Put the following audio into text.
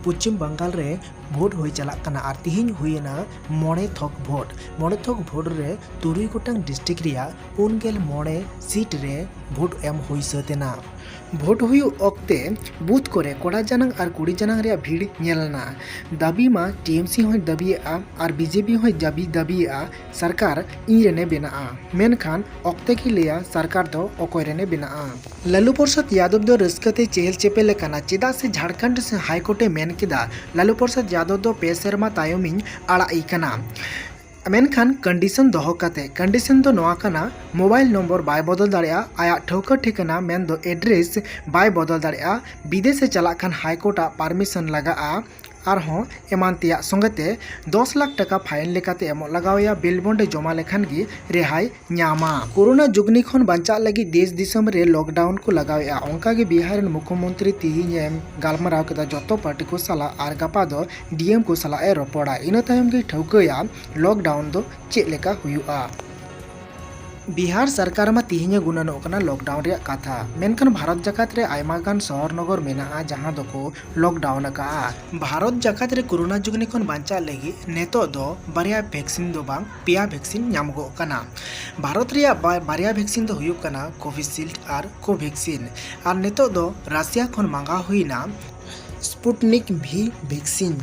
पश्चिम बंगाल रे भोट हुई चलाक कना और तिहिन हुईना मोड़े थक भोट रे 3 गोटांग डिस्ट्रिक्ट रिया 49 सीट रे भोट एम हुई सतेना। भोट हुई ओक्ते बूथ करे कोड़ा जानंग और कुड़ी जानंग रे भीड़ नेलना। दाबी मा टीएमसी होय दाबिया और बीजेपी होय दाबिया सरकार इरेने बेना मेनखान ओक्ते की लिया सरकार दो ओकोयरेने बेना। लालू प्रसाद यादव दो रस्कते चेहल चेपेल काना चेदा से झारखंड से हाईकोर्टे मेन केदा लालू प्रसाद यादव दो पे सेरमा तायमिन आड़ाई काना। मेनखान कंडीशन दोहो काते कंडीशन दो नोआ काना मोबाइल नंबर बाय बदल दाड़ेया आया ठौका ठिकाना मेन दो एड्रेस बाय बदल दाड़ेया विदेश से चला खान हाईकोर्टा परमिशन लगा और एमान तेया संगते 10 लाख टका फाइन लेकाते एम लगावया बिल बॉन्ड जमा लेखान गी रेहाई न्यामा। कोरोना जुगनी खन बांचा लगी देश दिसम रे लॉकडाउन को लगावया ओंका गे बिहार मुख्यमंत्री तिहिन गालमाराव केदा जतो पार्टी को साला और गपा दो डीएम को साला ए रपड़ा इना तायम गे ठौकया लॉकडाउन दो चेक लेका हुयुआ। बिहार सरकार मा तिहिने गुनानो कना लॉकडाउन रे कथा मेनखान भारत जाकात रे आयमा गान शहर नगर मेना जहां दो लॉकडाउन का। भारत जाकात रे कोरोना जुगनी खन बांचा लगी नेतो दो बारिया वैक्सीन दो बांग पेया वैक्सीन नामगो कना। भारत रे बारिया वैक्सीन दो हुयुक कना कोविशील्ड और कोवैक्सीन और नेतो दो रशिया खन मांगा हुईना स्पुटनिक भी वैक्सीन।